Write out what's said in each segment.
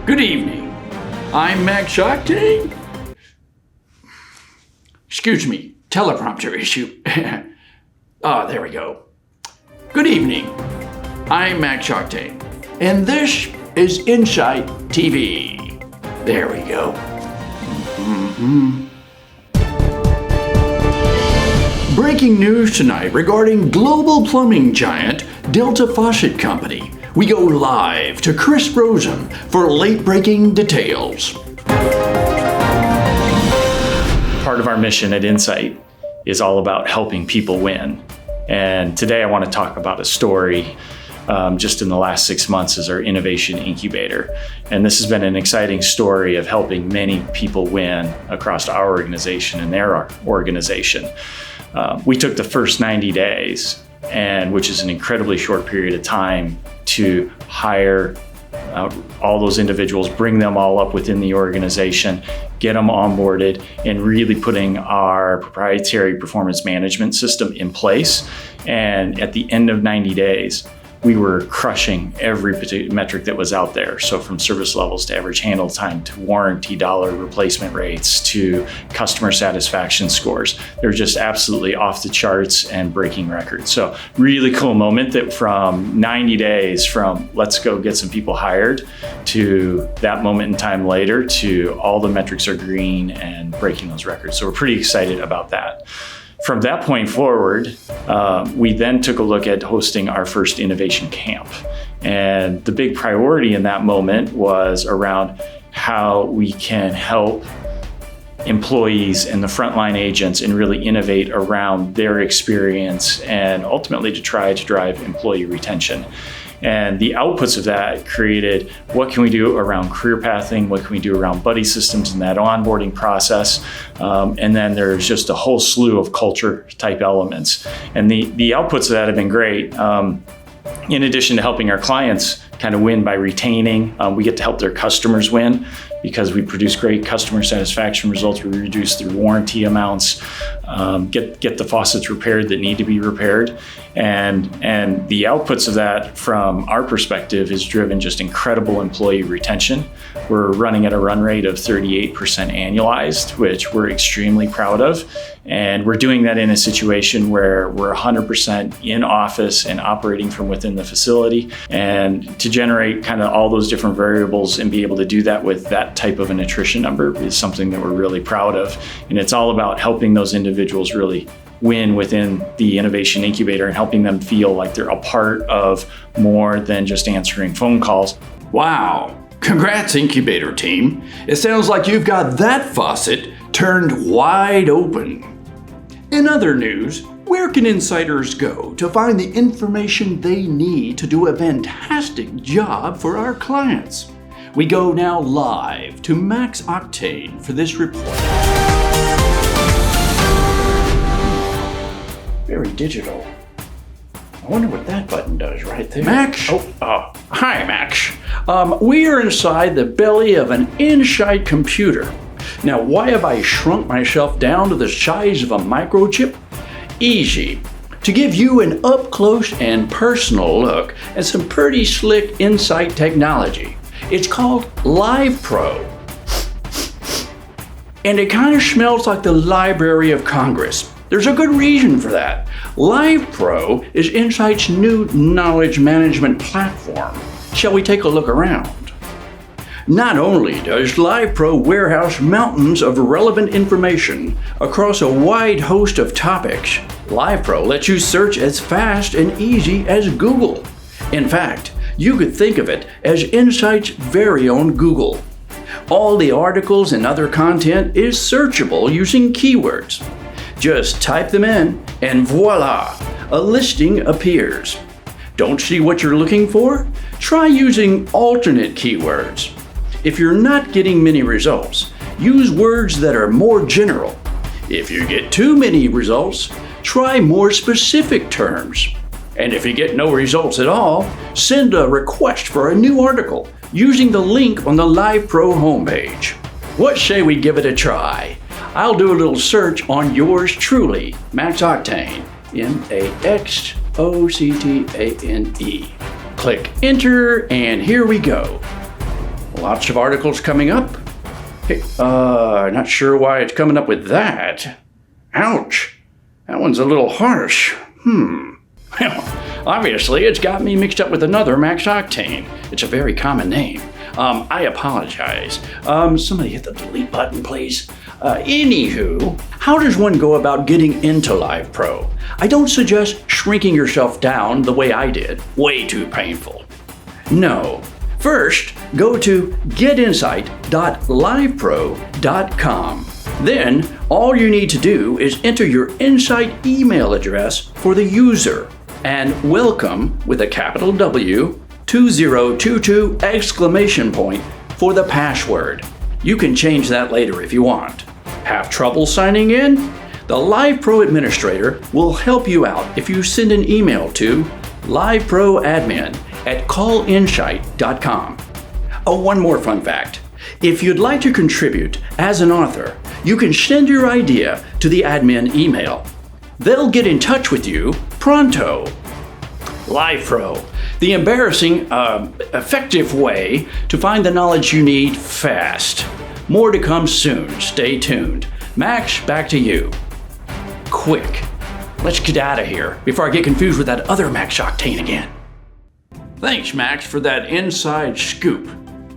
Good evening. I'm Max OCTANE. Excuse me, teleprompter issue. There we go. Good evening. I'm Max OCTANE, and this is Insight TV. There we go. Breaking news tonight regarding global plumbing giant Delta Faucet Company. We go live to Chris Rosen for late-breaking details. Part of our mission at Insight is all about helping people win. And today I want to talk about a story just in the last 6 months as our innovation incubator. And this has been an exciting story of helping many people win across our organization and their organization. We took the first 90 days, which is an incredibly short period of time, to hire all those individuals, bring them all up within the organization, get them onboarded, and really putting our proprietary performance management system in place. And at the end of 90 days, we were crushing every particular metric that was out there. So from service levels to average handle time to warranty dollar replacement rates to customer satisfaction scores. They're just absolutely off the charts and breaking records. So really cool moment that from 90 days from let's go get some people hired to that moment in time later to all the metrics are green and breaking those records. So we're pretty excited about that. From that point forward, we then took a look at hosting our first innovation camp. And the big priority in that moment was around how we can help employees and the frontline agents and really innovate around their experience and ultimately to try to drive employee retention. And the outputs of that created what can we do around career pathing, what can we do around buddy systems and that onboarding process. And then there's just a whole slew of culture type elements. And the outputs of that have been great. In addition to helping our clients kind of win by retaining, we get to help their customers win because we produce great customer satisfaction results. We reduce their warranty amounts, get the faucets repaired that need to be repaired. And the outputs of that from our perspective is driven just incredible employee retention. We're running at a run rate of 38% annualized, which we're extremely proud of. And we're doing that in a situation where we're 100% in office and operating from within the facility. And to generate kind of all those different variables and be able to do that with that type of an attrition number is something that we're really proud of. And it's all about helping those individuals really win within the innovation incubator and helping them feel like they're a part of more than just answering phone calls. Wow. Congrats, incubator team. It sounds like you've got that faucet turned wide open. In other news, where can insiders go to find the information they need to do a fantastic job for our clients? We go now live to Max OCTANE for this report. Very digital. I wonder what that button does right there. Max? Hi, Max. We are inside the belly of an Insight computer. Now, why have I shrunk myself down to the size of a microchip? Easy. To give you an up-close and personal look at some pretty slick Insight technology. It's called Live Pro. And it kind of smells like the Library of Congress. There's a good reason for that. Live Pro is Insight's new knowledge management platform. Shall we take a look around? Not only does Live Pro warehouse mountains of relevant information across a wide host of topics, Live Pro lets you search as fast and easy as Google. In fact, you could think of it as Insight's very own Google. All the articles and other content is searchable using keywords. Just type them in and voila, a listing appears. Don't see what you're looking for? Try using alternate keywords. If you're not getting many results, use words that are more general. If you get too many results, try more specific terms. And if you get no results at all, send a request for a new article using the link on the Live Pro homepage. What say we give it a try? I'll do a little search on yours truly, Max OCTANE, MAXOCTANE. Click enter, and here we go. Lots of articles coming up. Hey, not sure why it's coming up with that. Ouch. That one's a little harsh. Well, obviously, it's got me mixed up with another Max Octane. It's a very common name. I apologize. Somebody hit the delete button, please. Anywho, how does one go about getting into Live Pro? I don't suggest shrinking yourself down the way I did. Way too painful. No. First, go to getinsight.livepro.com. Then, all you need to do is enter your Insight email address for the user and welcome with a capital W 2022 exclamation point for the password. You can change that later if you want. Have trouble signing in? The Live Pro administrator will help you out if you send an email to liveproadmin@callinsight.com. Oh, one more fun fact. If you'd like to contribute as an author, you can send your idea to the admin email. They'll get in touch with you pronto. Live Pro, the embarrassing, effective way to find the knowledge you need fast. More to come soon. Stay tuned. Max, back to you. Quick, let's get out of here before I get confused with that other Max Octane again. Thanks, Max, for that inside scoop.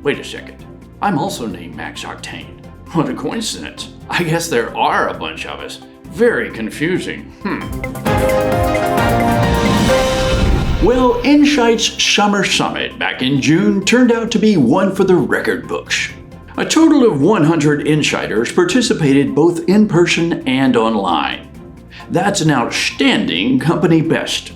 Wait a second. I'm also named Max Octane. What a coincidence. I guess there are a bunch of us. Very confusing. Well, Insight's Summer Summit back in June turned out to be one for the record books. A total of 100 Insighters participated both in person and online. That's an outstanding company best.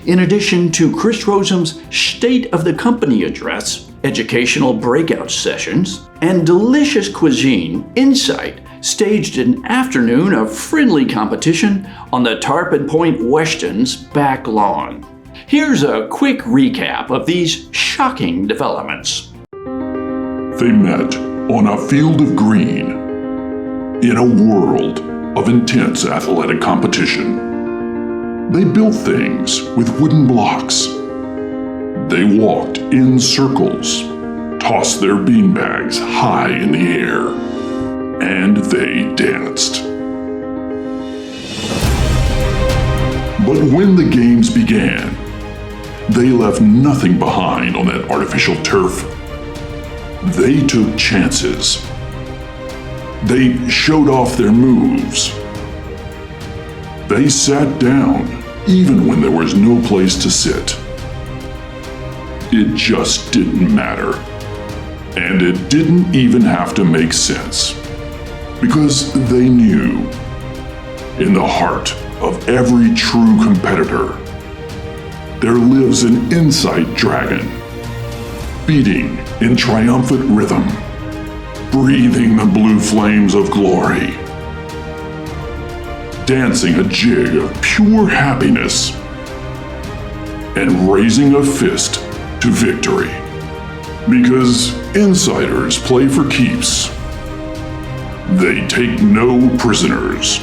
In addition to Chris Rosam's State of the Company address, educational breakout sessions, and delicious cuisine, Insight staged an afternoon of friendly competition on the Tarpon Point Weston's back lawn. Here's a quick recap of these shocking developments. They met on a field of green in a world of intense athletic competition. They built things with wooden blocks. They walked in circles, tossed their beanbags high in the air, and they danced. But when the games began, they left nothing behind on that artificial turf. They took chances. They showed off their moves. They sat down even when there was no place to sit. It just didn't matter. And it didn't even have to make sense. Because they knew, in the heart of every true competitor, there lives an Insight dragon, beating in triumphant rhythm, breathing the blue flames of glory, dancing a jig of pure happiness, and raising a fist to victory. Because Insiders play for keeps. They take no prisoners.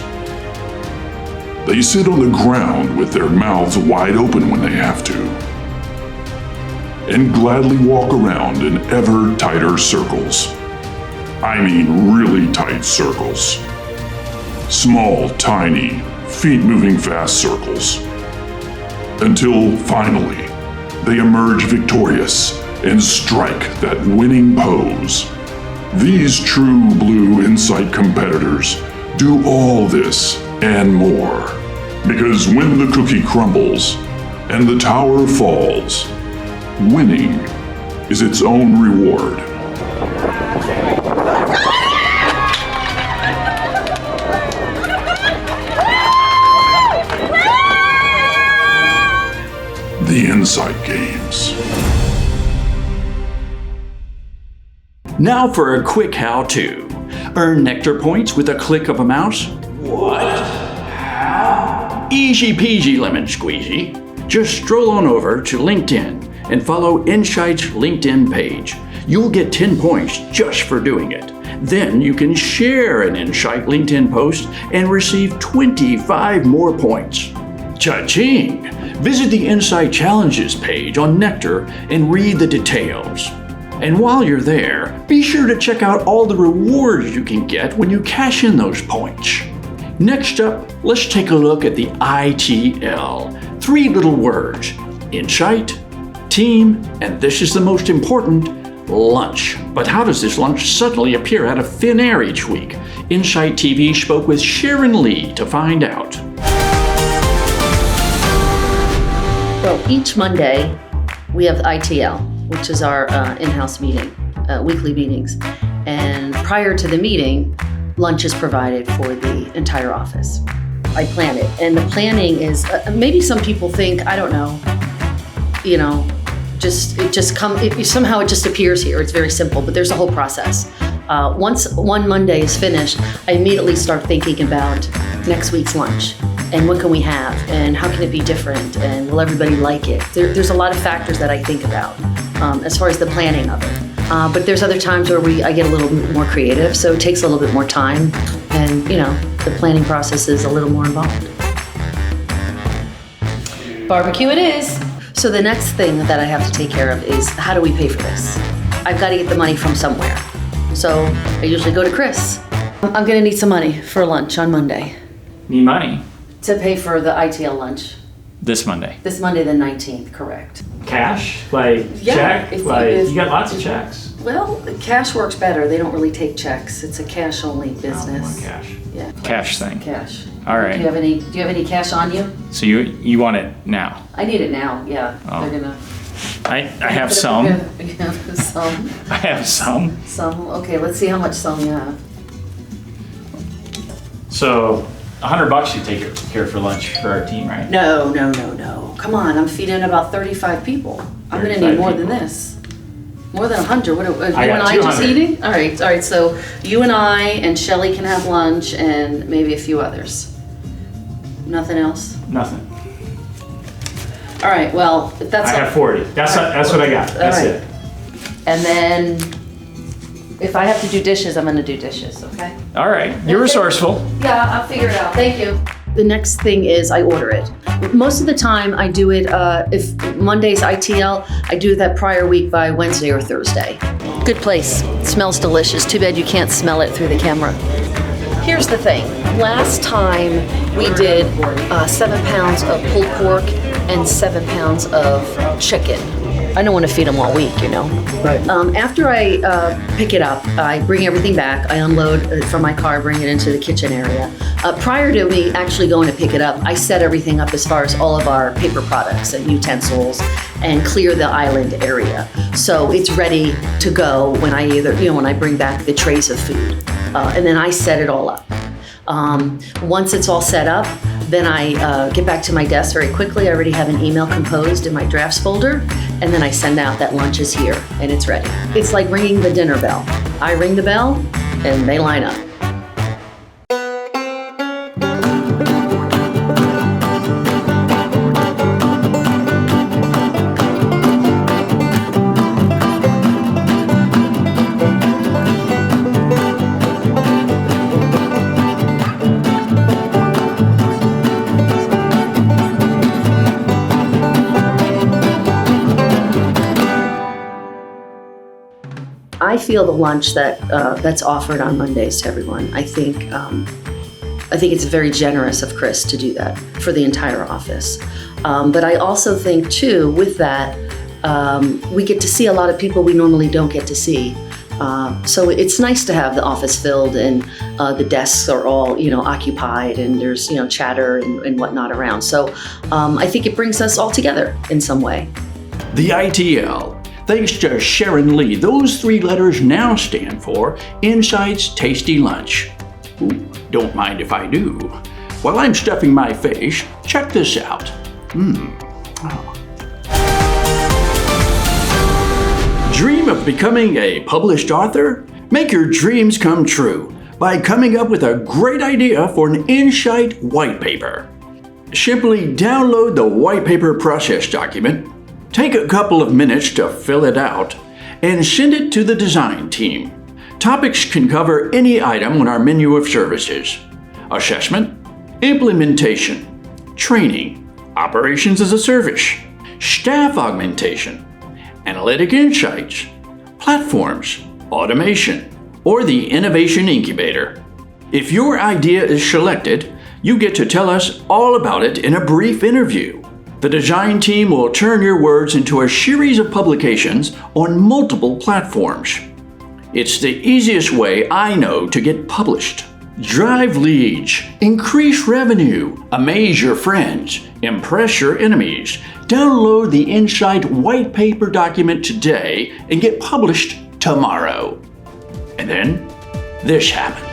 They sit on the ground with their mouths wide open when they have to, and gladly walk around in ever tighter circles. I mean really tight circles. Small, tiny, feet-moving fast circles. Until finally, they emerge victorious and strike that winning pose. These true blue Insight competitors do all this and more. Because when the cookie crumbles and the tower falls, winning is its own reward. The Insight Games. Now for a quick how-to. Earn nectar points with a click of a mouse. What? How? Easy peasy lemon squeezy. Just stroll on over to LinkedIn and follow Insight's LinkedIn page. You'll get 10 points just for doing it. Then you can share an Insight LinkedIn post and receive 25 more points. Cha-ching! Visit the Insight Challenges page on Nectar and read the details. And while you're there, be sure to check out all the rewards you can get when you cash in those points. Next up, let's take a look at the ITL. 3 little words: insight, team, and this is the most important, lunch. But how does this lunch suddenly appear out of thin air each week? Insight TV spoke with Sharon Lee to find out. Well, each Monday we have the ITL, which is our in-house meeting, weekly meetings. And prior to the meeting, lunch is provided for the entire office. I plan it, and the planning is maybe some people think, I don't know, somehow it just appears here. It's very simple, but there's a whole process. Once one Monday is finished, I immediately start thinking about next week's lunch and what can we have and how can it be different and will everybody like it? There's a lot of factors that I think about as far as the planning of it. But there's other times where I get a little bit more creative, so it takes a little bit more time, and the planning process is a little more involved. Barbecue it is. So the next thing that I have to take care of is, how do we pay for this? I've got to get the money from somewhere. So I usually go to Chris. I'm gonna need some money for lunch on Monday. Need money? To pay for the ITL lunch. This Monday. This Monday the 19th, correct. Cash? Like Yeah, check? if- You got lots of checks. Well, cash works better. They don't really take checks. It's a cash-only business. Want cash. Yeah. Cash thing. Cash. All right. Do you have any cash on you? So you want it now? I need it now. Yeah. Oh. They're gonna. I have some. Some. I have some. Some. Okay. Let's see how much some you have. So $100 you take care for lunch for our team, right? No. Come on. I'm feeding about 35 people. I'm gonna 35 need more than people. this. More than 100. What? You and got I just 200. eating? All right. So you and I and Shelly can have lunch, and maybe a few others. Nothing else. Nothing. All right. Well, if that's. I have 40. That's what I got. That's right. it. And then, if I have to do dishes, I'm gonna do dishes. Okay. All right. You're resourceful. Yeah, I'll figure it out. Thank you. The next thing is I order it. Most of the time I do it, if Monday's ITL, I do that prior week by Wednesday or Thursday. Good place. It smells delicious. Too bad you can't smell it through the camera. Here's the thing. Last time we did 7 pounds of pulled pork and 7 pounds of chicken. I don't want to feed them all week, Right. After I pick it up, I bring everything back. I unload from my car, bring it into the kitchen area. Prior to me actually going to pick it up, I set everything up as far as all of our paper products and utensils and clear the island area. So it's ready to go when I when I bring back the trays of food. And then I set it all up. Once it's all set up, then I get back to my desk very quickly. I already have an email composed in my drafts folder, and then I send out that lunch is here and it's ready. It's like ringing the dinner bell. I ring the bell and they line up. I feel the lunch that's offered on Mondays to everyone. I think it's very generous of Chris to do that for the entire office. But I also think too, with that, we get to see a lot of people we normally don't get to see. So it's nice to have the office filled and the desks are all occupied and there's chatter and whatnot around. So I think it brings us all together in some way. The ITL. Thanks to Sharon Lee, those 3 letters now stand for Insight's Tasty Lunch. Ooh, don't mind if I do. While I'm stuffing my face, check this out. Dream of becoming a published author? Make your dreams come true by coming up with a great idea for an Insight white paper. Simply download the white paper process document, take a couple of minutes to fill it out, and send it to the design team. Topics can cover any item on our menu of services: assessment, implementation, training, operations as a service, staff augmentation, analytic insights, platforms, automation, or the innovation incubator. If your idea is selected, you get to tell us all about it in a brief interview. The design team will turn your words into a series of publications on multiple platforms. It's the easiest way I know to get published. Drive leads, increase revenue, amaze your friends, impress your enemies. Download the Insight white paper document today and get published tomorrow. And then this happened.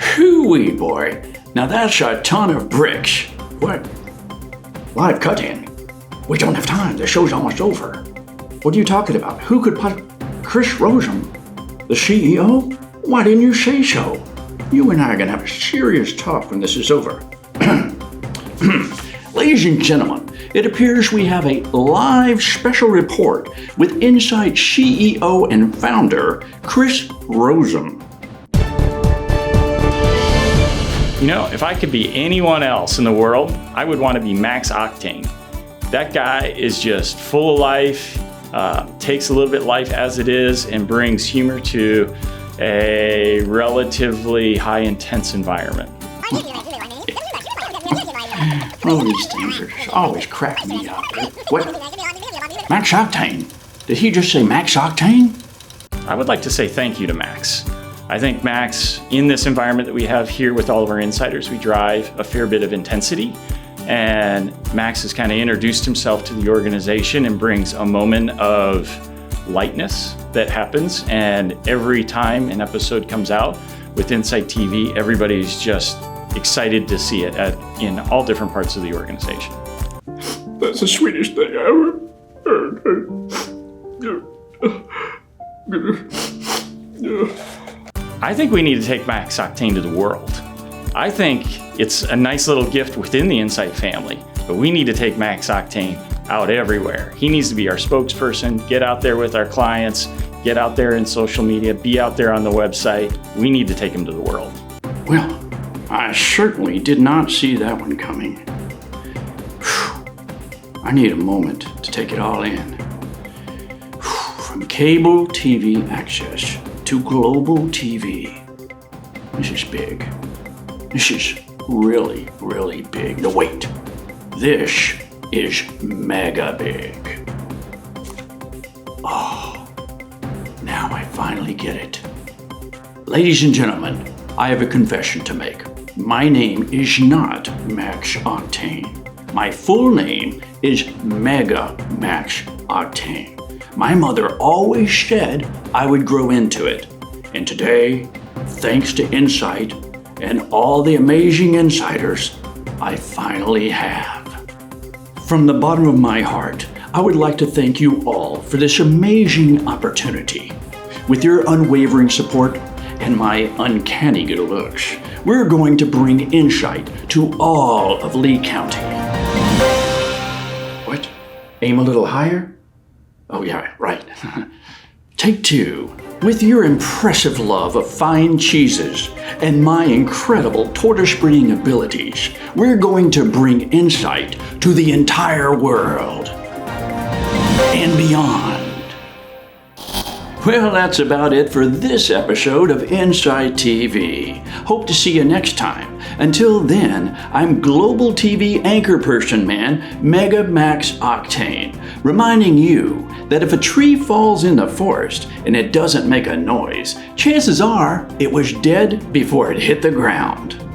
Hooey boy, now that's a ton of bricks. What? Live cut-in? We don't have time, the show's almost over. What are you talking about? Who could Chris Rosum, the CEO? Why didn't you say so? You and I are gonna have a serious talk when this is over. Ladies and gentlemen, it appears we have a live special report with Insight CEO and founder, Chris Rosum. You know, if I could be anyone else in the world, I would want to be Max Octane. That guy is just full of life, takes a little bit life as it is, and brings humor to a relatively high-intense environment. Oh, these things are always cracking me up. What? Max Octane? Did he just say Max Octane? I would like to say thank you to Max. I think Max, in this environment that we have here with all of our insiders, we drive a fair bit of intensity. And Max has kind of introduced himself to the organization and brings a moment of lightness that happens. And every time an episode comes out with Insight TV, everybody's just excited to see it in all different parts of the organization. That's the sweetest thing I ever heard. I think we need to take Max Octane to the world. I think it's a nice little gift within the Insight family, but we need to take Max Octane out everywhere. He needs to be our spokesperson, get out there with our clients, get out there in social media, be out there on the website. We need to take him to the world. Well, I certainly did not see that one coming. I need a moment to take it all in. From cable TV access to global TV. This is big. This is really, really big. No, wait. This is mega big. Oh, now I finally get it. Ladies and gentlemen, I have a confession to make. My name is not Max Octane. My full name is Mega Max Octane. My mother always said I would grow into it. And today, thanks to Insight and all the amazing insiders, I finally have. From the bottom of my heart, I would like to thank you all for this amazing opportunity. With your unwavering support and my uncanny good looks, we're going to bring Insight to all of Lee County. What? Aim a little higher? Oh yeah, right. Take two. With your impressive love of fine cheeses and my incredible tortoise breeding abilities, we're going to bring Insight to the entire world and beyond. Well, that's about it for this episode of Insight TV. Hope to see you next time. Until then, I'm Global TV anchor person man, Mega Max Octane, reminding you that if a tree falls in the forest and it doesn't make a noise, chances are it was dead before it hit the ground.